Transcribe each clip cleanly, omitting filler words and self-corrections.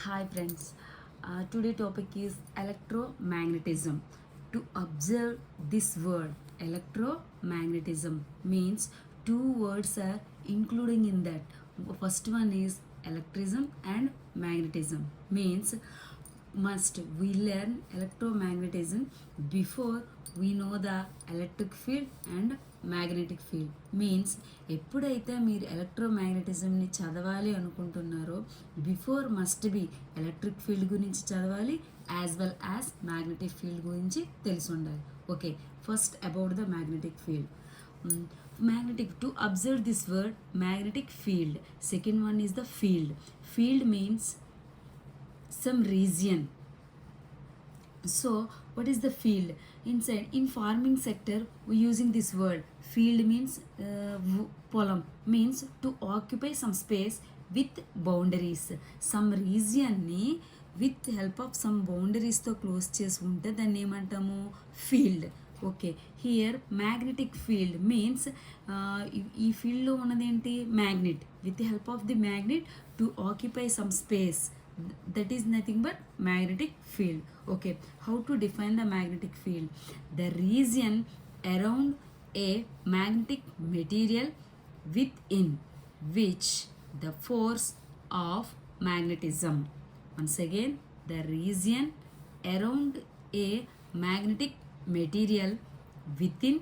Hi friends, today topic is electromagnetism. To observe this word, electromagnetism means two words are including in that. First one is electrism and magnetism means must we learn electromagnetism before we know the electric field and magnetic field means ఎప్పుడైతే మీరు ఎలక్ట్రోమ్యాగ్నెటిజంని చదవాలి అనుకుంటున్నారో before must be electric field గురించి చదవాలి as well as magnetic field గురించి తెలిసి ఉండాలి. Okay, first about the magnetic field. Magnetic, to observe this word magnetic field. Second one is the field. Field means some region. So what is the field? Inside in farming sector we using this word. Field means పొలం means to occupy some space with boundaries. Some region ని with help of some boundaries తో close చేసి ఉంటే దాన్ని ఏమంటాము? Field. Okay, here magnetic field means ఈ ఫీల్డ్లో ఉన్నది ఏంటి? Magnet. With help of the magnet to occupy some space, that is nothing but magnetic field. Okay, how to define the magnetic field? The region around a magnetic material within which the force of magnetism. Once again, the region around a magnetic material within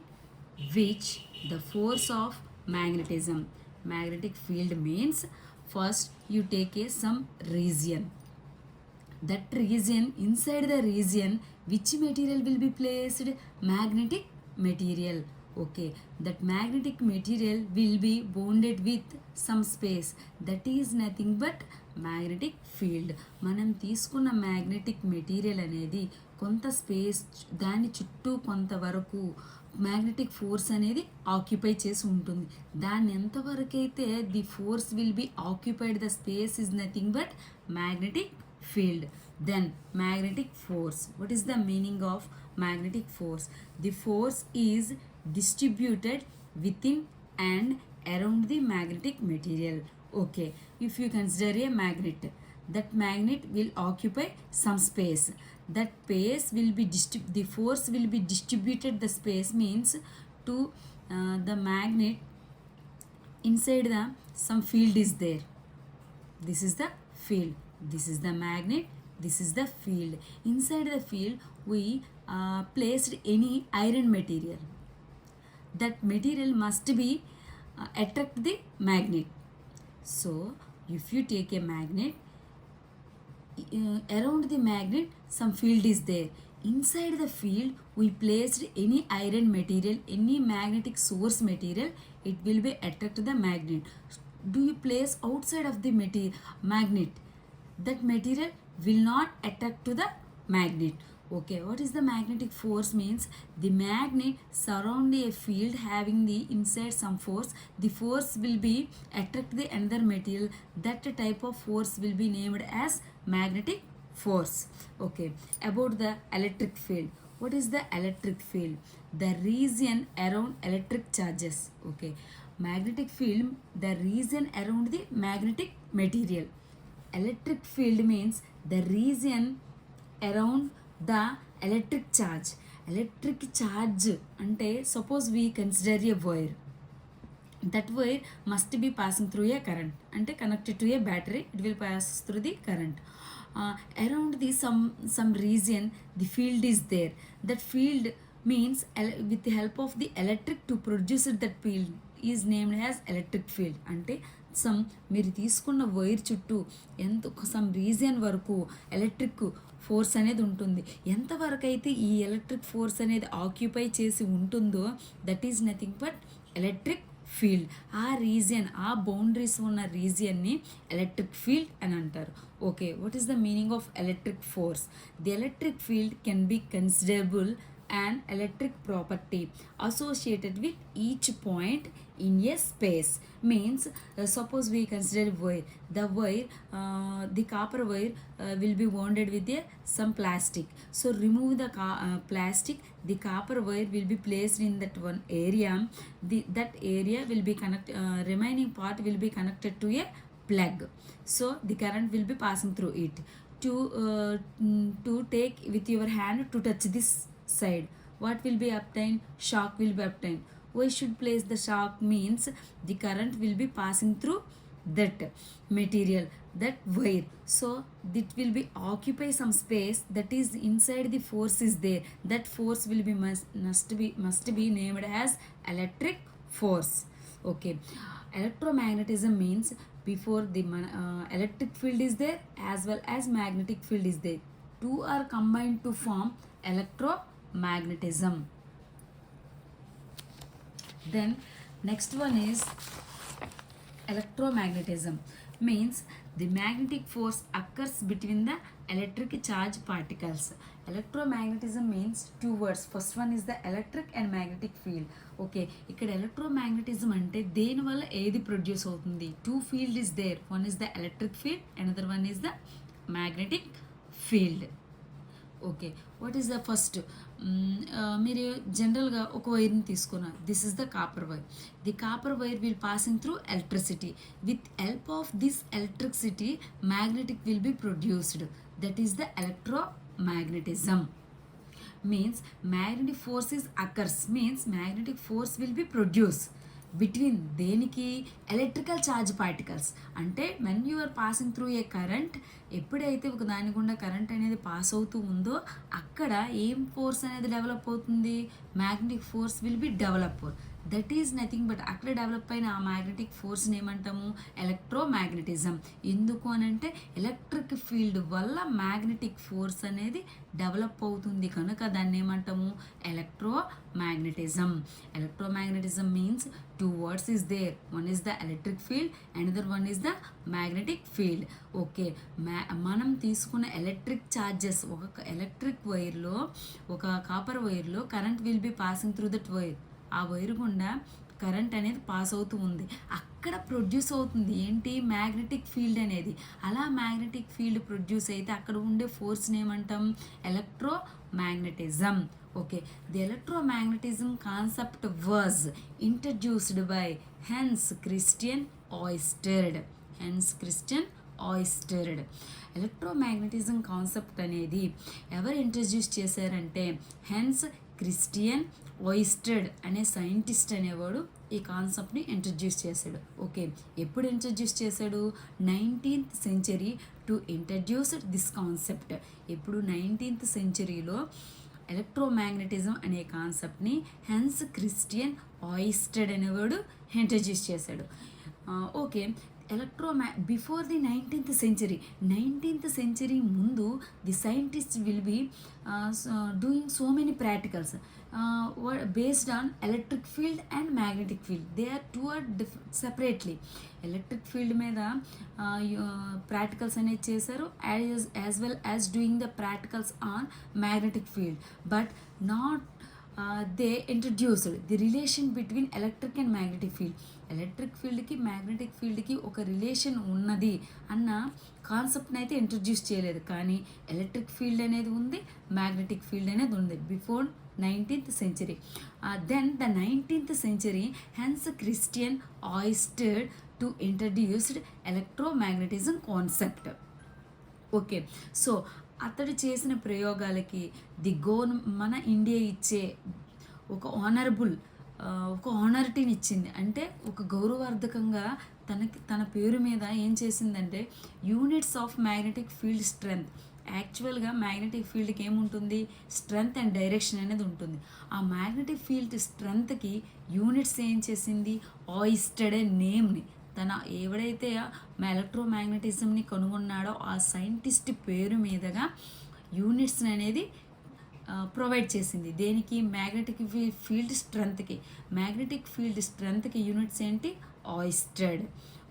which the force of magnetism. Magnetic field means first you take some region. That region, inside the region, which material will be placed? Magnetic material. Okay, that magnetic material will be bounded with some space. That is nothing but magnetic field. మనం తీసుకున్న magnetic material అనేది కొంత space, దాని చుట్టూ కొంతవరకు magnetic force అనేది occupy చేసి ఉంటుంది. దాన్ని ఎంతవరకు అయితే the force will B occupied, the space is nothing but magnetic field. Then magnetic force. What is the meaning of magnetic force? The force is distributed within and around the magnetic material. Okay, if you consider a magnet, that magnet will occupy some space. That space will be the force will be distributed. The space means to the magnet, inside the some field is there. This is the field. This is the magnet, this is the field. Inside the field we placed any iron material. That material must be attract the magnet. So if you take a magnet, around the magnet some field is there. Inside the field we placed any iron material, any magnetic source material, it will be attract the magnet. Do you place outside of the magnet, that material will not attract to the magnet. Okay, what is the magnetic force means? The magnet surround a field having the inside some force. The force will be attract the another material. That type of force will be named as magnetic force. Okay, about the electric field. What is the electric field? The region around electric charges. Okay, magnetic field, the region around the magnetic material. Electric field means the region around the electric charge. Electric charge ante suppose we consider a wire. That wire must be passing through a current, ante connected to a battery, it will pass through the current. Around the some region the field is there. That field means with the help of the electric to produce that field is named as electric field. అంటే some మీరు తీసుకున్న wire చుట్టూ some region వరకు electric force అనేది ఉంటుంది. ఎంతవరకు అయితే ఈ ఎలక్ట్రిక్ ఫోర్స్ అనేది ఆక్యుపై చేసి ఉంటుందో that is nothing but electric field. ఆ రీజియన్, ఆ బౌండరీస్ ఉన్న రీజియన్ని ఎలక్ట్రిక్ ఫీల్డ్ అని అంటారు. Okay, what is the meaning of electric force? The electric field can be considerable an electric property associated with each point in a space. Means suppose we consider wire. The wire, the copper wire will be wounded with some plastic. So remove the plastic, the copper wire will be placed in that one area. That area will be remaining part will be connected to a plug. So the current will be passing through it. To take with your hand to touch this side, what will be obtained? Shock will be obtained. We should place the shock means the current will be passing through that material, that wire. So it will be occupy some space, that is inside the force is there. That force will be must be named as electric force. Okay, electromagnetism means before the electric field is there as well as magnetic field is there. Two are combined to form electromagnetism. Then next one is electromagnetism means the magnetic force occurs between the electric charge particles. Electromagnetism means two words. First one is the electric and magnetic field. Okay, ఇక్కడ electromagnetism అంటే దేని వల్ల ఏది produce అవుతుంది? Two field is there. One is the electric field, another one is the magnetic field. Okay, what is the first? మీరు జనరల్గా ఒక వైర్ని తీసుకున్నారు. This is the copper wire. The copper wire will passing through electricity. With help of this electricity magnetic will be produced. That is the electromagnetism. Means magnetic force is occurs, means magnetic force will be produced between దేనికి electrical charge particles. అంటే when you are passing through a current, ఎప్పుడైతే ఒక దాని గుండా current అనేది pass అవుతూ ఉందో అక్కడ ఏం ఫోర్స్ అనేది డెవలప్ అవుతుంది? Magnetic force will B develop. That is nothing but అక్కడ డెవలప్ అయిన ఆ మ్యాగ్నెటిక్ ఫోర్స్ని ఏమంటాము? ఎలక్ట్రోమాగ్నెటిజం. ఎందుకు అని అంటే ఎలక్ట్రిక్ ఫీల్డ్ వల్ల మ్యాగ్నెటిక్ ఫోర్స్ అనేది డెవలప్ అవుతుంది కనుక దాన్ని ఏమంటాము? Electromagnetism. Electromagnetism means two words is there. One is the electric field, another one is the magnetic field. Okay, మనం తీసుకున్న ఎలక్ట్రిక్ ఛార్జెస్, ఒక ఎలక్ట్రిక్ వైర్లో, ఒక కాపర్ వైర్లో current will be passing through that wire. ఆ వైర్ గుండా current అనేది pass అవుతూ ఉంది. అక్కడ ప్రొడ్యూస్ అవుతుంది ఏంటి? మ్యాగ్నెటిక్ ఫీల్డ్ అనేది. అలా మ్యాగ్నెటిక్ ఫీల్డ్ ప్రొడ్యూస్ అయితే అక్కడ ఉండే ఫోర్స్ని ఏమంటాం? Electromagnetism. Okay, the electromagnetism concept was introduced by Hans Christian Oersted. Electromagnetism concept అనేది ఎవరు ఇంట్రడ్యూస్ చేశారంటే హెన్స్ క్రిస్టియన్ ఓయిస్టెడ్ అనే సైంటిస్ట్ అనేవాడు ఈ కాన్సెప్ట్ని ఇంట్రడ్యూస్ చేశాడు. ఓకే, ఎప్పుడు ఇంట్రడ్యూస్ చేశాడు? 19th century to introduce this concept. ఎప్పుడు? 19th centuryలో ఎలక్ట్రోమాగ్నెటిజం అనే కాన్సెప్ట్ని హెన్స్ క్రిస్టియన్ ఓయిస్టెడ్ అనేవాడు ఇంట్రడ్యూస్ చేశాడు. Okay, before the 19th century ముందు the scientist will be doing so many practicals based on electric field and magnetic field. They are two are separately. Electric field మీద practicals అనేది చేశారు, as well as doing the practicals on magnetic field. But not they introduced the relation between electric and magnetic field. Electric ఫీల్డ్కి magnetic ఫీల్డ్కి ఒక relation ఉన్నది అన్న కాన్సెప్ట్ని అయితే ఇంట్రడ్యూస్ చేయలేదు. కానీ ఎలక్ట్రిక్ ఫీల్డ్ అనేది ఉంది, మ్యాగ్నెటిక్ ఫీల్డ్ అనేది ఉంది before 19th century. Then the 19th century, Hans Christian Oersted to introduced electromagnetism concept. Okay, so అతడు చేసిన ప్రయోగాలకి మన ఇండియా ఇచ్చే ఒక ఆనరిటీని ఇచ్చింది. అంటే ఒక గౌరవార్థకంగా తన పేరు మీద ఏం చేసిందంటే units of magnetic field strength. యాక్చువల్గా మ్యాగ్నెటిక్ ఫీల్డ్కి ఏముంటుంది? స్ట్రెంగ్త్ అండ్ డైరెక్షన్ అనేది ఉంటుంది. ఆ మ్యాగ్నెటిక్ ఫీల్డ్ స్ట్రెంగ్త్కి యూనిట్స్ ఏం చేసింది? ఓయిస్టెడ్ నేమ్ని ఎవడైతే ఎలక్ట్రోమాగ్నెటిజంని కనుగొన్నాడో ఆ సైంటిస్ట్ పేరు మీదుగా యూనిట్స్ని అనేది ప్రొవైడ్ చేసింది. దేనికి? మ్యాగ్నెటిక్ ఫీల్డ్ స్ట్రెంగ్త్కి. మ్యాగ్నెటిక్ ఫీల్డ్ స్ట్రెంగ్త్కి యూనిట్స్ ఏంటి? Oersted.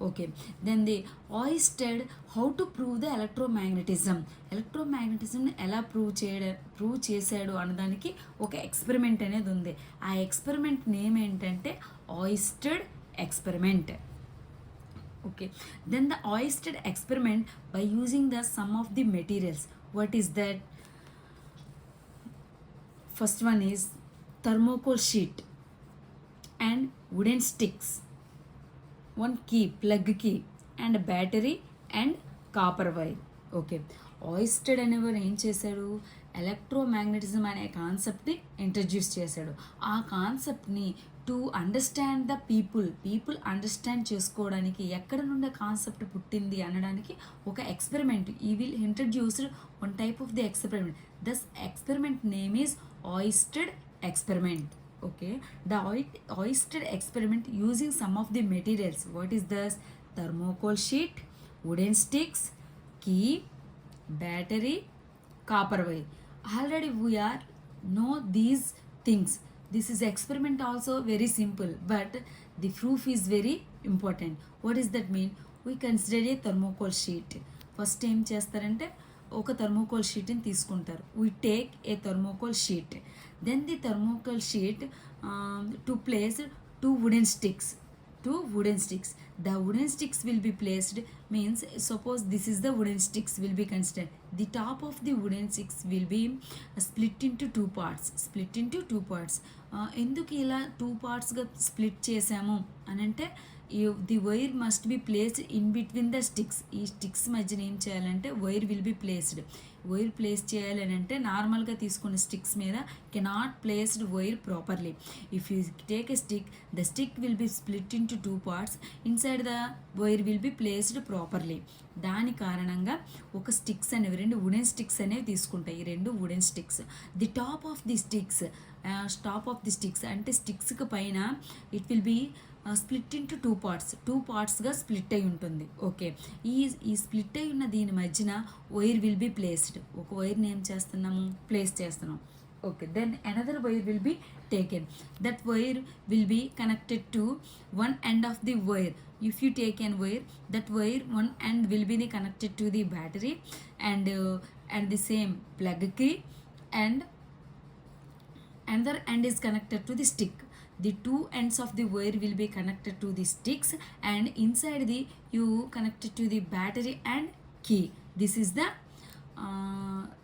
Okay, then the Oersted how to prove the ఎలక్ట్రోమాగ్నెటిజంని ఎలా ప్రూవ్ చేశాడు అన్నదానికి ఒక ఎక్స్పెరిమెంట్ అనేది ఉంది. ఆ ఎక్స్పెరిమెంట్ నేమ్ ఏంటంటే ఓయిస్టెడ్ experiment. Okay, then the Oersted experiment by using the sum of the materials. What is that? First one is thermocol sheet and wooden sticks, one key, plug key, and battery and copper wire. Okay, Oersted అనేవారు ఏం చేశాడు, electromagnetism అనే కాన్సెప్ట్ని introduce చేశాడు. ఆ కాన్సెప్ట్ని to understand the people understand చేసుకోవడానికి ఎక్కడ నుండి కాన్సెప్ట్ పుట్టింది అనడానికి ఒక experiment. He will introduced one type of the experiment. This experiment name is Oersted experiment. Okay, the oersted experiment using some of the materials. What is this? Thermocol sheet, wooden sticks, key, battery, copper wire. Already we are know these things. This is experiment also very simple, but the proof is very important. What does that mean? We consider a thermocol sheet. First ఏం చేస్తారంటే ఒక thermocol షీట్ని తీసుకుంటారు. We take a thermocol sheet, then the thermocol sheet to place two wooden sticks. The wooden sticks will be placed, means suppose this is the wooden sticks will be considered. The top of the wooden sticks will be split into two parts. ఎందుకు ఇలా two పార్ట్స్గా split చేసాము అని అంటే, the wire must be placed in between the sticks. ఈ sticks మధ్యన ఏం చేయాలంటే wire will be placed. Wire place చేయాలి అని అంటే నార్మల్గా తీసుకున్న స్టిక్స్ మీద cannot placed wire properly. If you take a stick, the stick will be split in to two parts, inside the wire will be placed properly. దాని కారణంగా ఒక sticks అనేవి, రెండు వుడెన్ స్టిక్స్ అనేవి తీసుకుంటాయి. ఈ రెండు wooden sticks, the top of the sticks అంటే స్టిక్స్కి పైన it will be split into two పార్ట్స్గా స్ప్లిట్ అయి ఉంటుంది. ఓకే, ఈ స్ప్లిట్ అయి ఉన్న దీని మధ్యన వైర్ విల్ బి ప్లేస్డ్. ఒక వైర్ని ఏం చేస్తున్నాము, ప్లేస్ చేస్తున్నాం. Okay, then another wire will be taken. That wire will be connected to one end of the wire. If you take an wire, that wire one end will be connected to the battery and the same plug key, and another end is connected to the stick. The two ends of the wire will be connected to the sticks, and inside you connected to the battery and key. This is the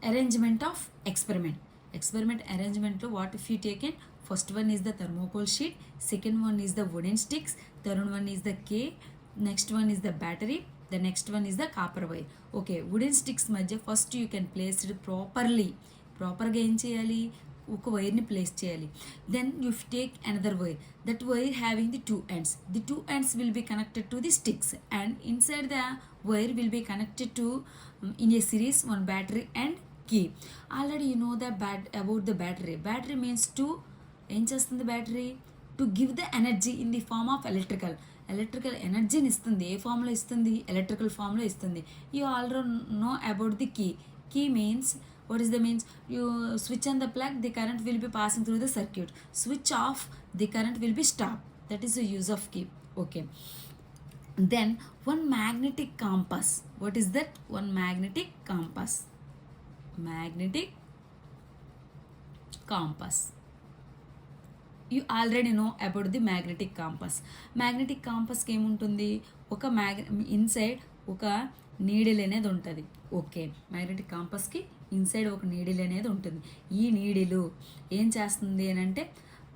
arrangement of experiment arrangement. What if you taken, first one is the thermocol sheet, second one is the wooden sticks, third one is the key, next one is the battery, the next one is the copper wire. Okay, wooden sticks మధ్య first you can place it ప్రాపర్గా ఏం చేయాలి, ఒక వైర్ని place చేయాలి. Then you take another wire, that wire having the two ends will be connected to the sticks, and inside the wire will be connected to in a series one battery and key. Already you know about the battery means to ఏం చేస్తుంది battery, to give the energy in the form of electrical ఎనర్జీని ఇస్తుంది. ఏ ఫామ్లో ఇస్తుంది, ఎలక్ట్రికల్ ఫామ్లో ఇస్తుంది. You already know about the key means, what is the means, you switch on the plug, the current will be passing through the circuit. Switch off, the current will be stopped. That is the use of key. Okay, then one magnetic compass. What is that? One magnetic compass. You already know about the magnetic compass కి ఏముంటుంది, ఒక inside ఒక needle అనేది ఉంటుంది. Okay, magnetic కాంపస్కి inside ఒక needle అనేది ఉంటుంది. ఈ నీడిలు ఏం చేస్తుంది అని అంటే,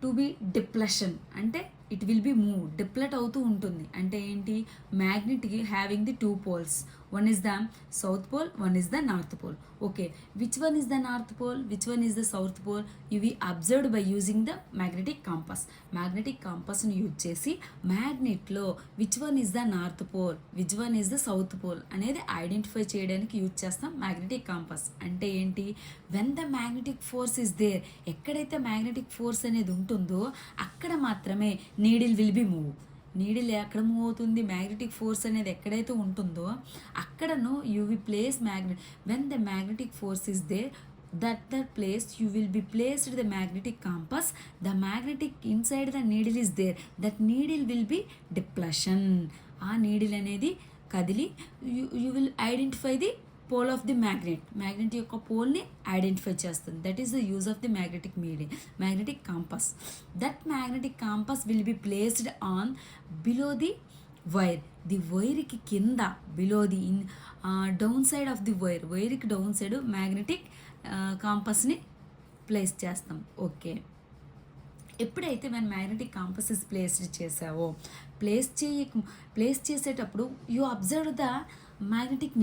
టు బి డిప్లషన్ అంటే it will be move, deflect అవుతూ ఉంటుంది. అంటే ఏంటి, మ్యాగ్నెట్కి having the two poles, one is the south pole, one is the north pole. Okay, which one is the north pole, which one is the south pole, ఇవి observed by using the magnetic కాంపస్ని use చేసి మ్యాగ్నెట్లో which one is the north pole, which one is the south pole అనేది identify చేయడానికి use చేస్తాం magnetic campus. అంటే ఏంటి, when the magnetic force is there, ఎక్కడైతే మ్యాగ్నెటిక్ ఫోర్స్ అనేది ఉంటుందో అక్కడ మాత్రమే needle will be move. Needle ఎక్కడ మూవ్ అవుతుంది, మ్యాగ్నెటిక్ ఫోర్స్ అనేది ఎక్కడైతే ఉంటుందో అక్కడను you will place when the magnetic force is there, that place you will be placed the magnetic compass, the magnetic inside the needle is there, that needle will be deflection. ఆ needle అనేది కదిలి you will identify the pole of the magnet యొక్క పోల్ని identify చేస్తుంది. That is the use of the magnetic compass. That magnetic compass will be placed on below the wire. The వైర్కి కింద, below the down side of the వైర్కి down side magnetic కాంపస్ని place చేస్తాం. Okay, ఎప్పుడైతే మన magnetic compass is placed చేసావో, place చేసేటప్పుడు you observe the magnetic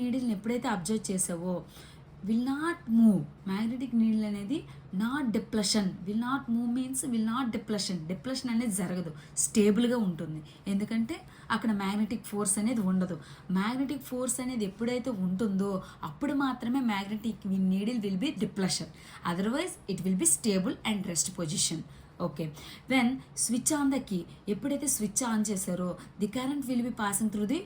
నీడిల్ని ఎప్పుడైతే అబ్జర్వ్ చేసావో will not move. Magnetic needle అనేది not depression, will not move means will not depression అనేది జరగదు, స్టేబుల్గా ఉంటుంది. ఎందుకంటే అక్కడ మ్యాగ్నెటిక్ ఫోర్స్ అనేది ఉండదు. మ్యాగ్నెటిక్ ఫోర్స్ అనేది ఎప్పుడైతే ఉంటుందో అప్పుడు మాత్రమే magnetic needle will be depression, otherwise it will be stable and rest position. Okay, when switch on the key, ఎప్పుడైతే స్విచ్ ఆన్ చేశారో the current will be passing through the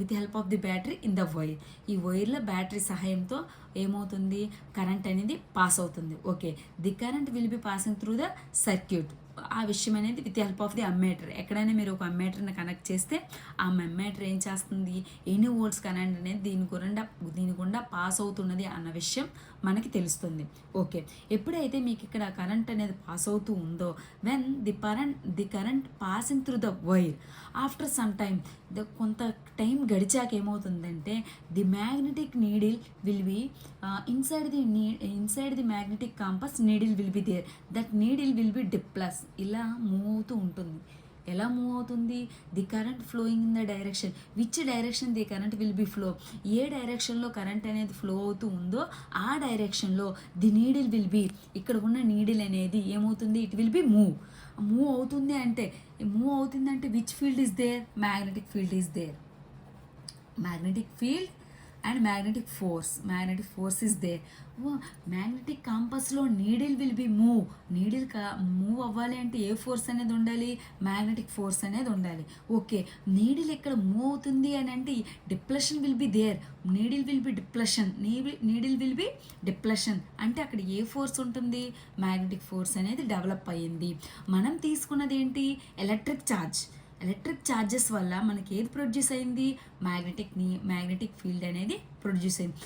with help of the battery in the wire. ఈ వైర్లో battery సహాయంతో ఏమవుతుంది, current అనేది pass అవుతుంది. Okay, the current will be passing through the circuit. ఆ విషయం అనేది with help of the ammeter. ఎక్కడైనా మీరు ఒక అమ్మేటర్ని కనెక్ట్ చేస్తే ఆ అమ్మేటర్ ఏం చేస్తుంది, ఎన్ని వోల్ట్స్ కరెంట్ అనేది దీని గుండా పాస్ అవుతున్నది అన్న విషయం మనకి తెలుస్తుంది. ఓకే, ఎప్పుడైతే మీకు ఇక్కడ కరెంట్ అనేది పాస్ అవుతూ ఉందో when the current passing through the wire after some time, కొంత టైం గడిచాక ఏమవుతుందంటే the magnetic needle will be inside the magnetic compass needle will be there. That needle will be deflect. ఇలా move అవుతూ ఉంటుంది. ఎలా move అవుతుంది, the current flowing in the direction which direction the current will be flow. ఏ డైరెక్షన్లో current అనేది flow అవుతూ ఉందో ఆ డైరెక్షన్లో ది నీడిల్ విల్ బి, ఇక్కడ ఉన్న నీడిల్ అనేది ఏమవుతుంది, ఇట్ విల్ బి మూవ్ అవుతుంది. అంటే మూవ్ అవుతుందంటే which field is there, magnetic field is there. Magnetic field and magnetic force is there. Magnetic కాంపస్లో నీడిల్ విల్ బి మూవ్ అవ్వాలి అంటే ఏ ఫోర్స్ అనేది ఉండాలి, మ్యాగ్నెటిక్ ఫోర్స్ అనేది ఉండాలి. ఓకే, నీడిల్ ఇక్కడ మూవ్ అవుతుంది అని అంటే depression will be there. Needle will be depression అంటే అక్కడ ఏ ఫోర్స్ ఉంటుంది, మ్యాగ్నెటిక్ ఫోర్స్ అనేది డెవలప్ అయ్యింది. మనం తీసుకున్నది ఏంటి, ఎలక్ట్రిక్ ఛార్జెస్ వల్ల మనకి ఏది ప్రొడ్యూస్ అయింది, మ్యాగ్నెటిక్ ఫీల్డ్ అనేది ప్రొడ్యూస్ అయింది.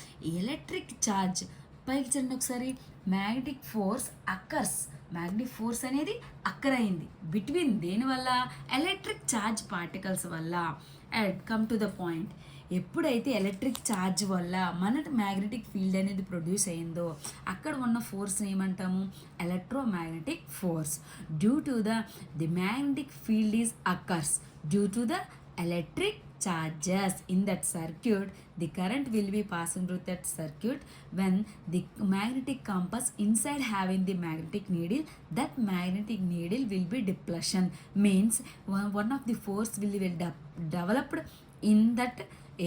ఎలక్ట్రిక్ ఛార్జ్ పైకి చండి ఒకసారి, మ్యాగ్నెటిక్ ఫోర్స్ అనేది అక్కర్ అయింది బిట్వీన్ దేనివల్ల, ఎలక్ట్రిక్ ఛార్జ్ పార్టికల్స్ వల్ల. And come to the point, ఎప్పుడైతే ఎలక్ట్రిక్ ఛార్జ్ వల్ల మన మ్యాగ్నెటిక్ ఫీల్డ్ అనేది ప్రొడ్యూస్ అయిందో అక్కడ ఉన్న ఫోర్స్ని ఏమంటాము, electromagnetic force. Due to the magnetic field is occurs due to the electric charges in that circuit, the current will be passing through that circuit. When the magnetic compass inside having the magnetic needle, that magnetic needle will be depletion, means one of the force will be developed in that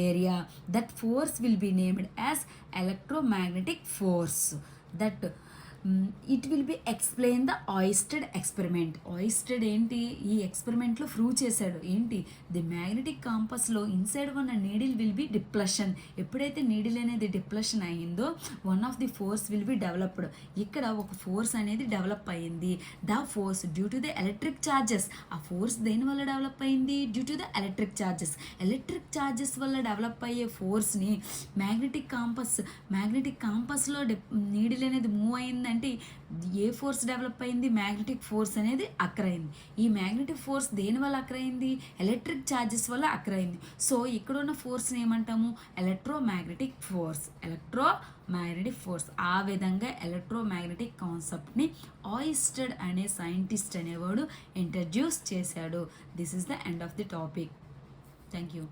area. That force will be named as electromagnetic force. That it will be explain the Oersted experiment. Oersted ఏంటి, ఈ ఎక్స్పెరిమెంట్లో prove చేశాడు ఏంటి, the magnetic కాంపస్లో inside ఉన్న needle will be depression. ఎప్పుడైతే needle అనేది depression అయ్యిందో one of the force will be developed. ఇక్కడ ఒక ఫోర్స్ అనేది డెవలప్ అయ్యింది. The force due to the electric charges. ఆ ఫోర్స్ దేని వల్ల డెవలప్ అయింది, due to the electric charges వల్ల డెవలప్ అయ్యే ఫోర్స్ని మ్యాగ్నెటిక్ కాంపస్లో నీడిల్ అనేది మూవ్ అయింది అంటే ఏ ఫోర్స్ డెవలప్ అయింది, మ్యాగ్నెటిక్ ఫోర్స్ అనేది అక్కరైంది. ఈ మ్యాగ్నెటిక్ ఫోర్స్ దేని వల్ల అక్కరైంది, ఎలక్ట్రిక్ ఛార్జెస్ వల్ల అక్కరైంది. సో ఇక్కడ ఉన్న ఫోర్స్ని ఏమంటాము, ఎలక్ట్రోమాగ్నెటిక్ ఫోర్స్. ఆ విధంగా ఎలక్ట్రోమాగ్నెటిక్ కాన్సెప్ట్ని ఆయిస్టెడ్ అనే సైంటిస్ట్ అనేవాడు ఇంట్రడ్యూస్ చేశాడు. This is the end of the topic. Thank you.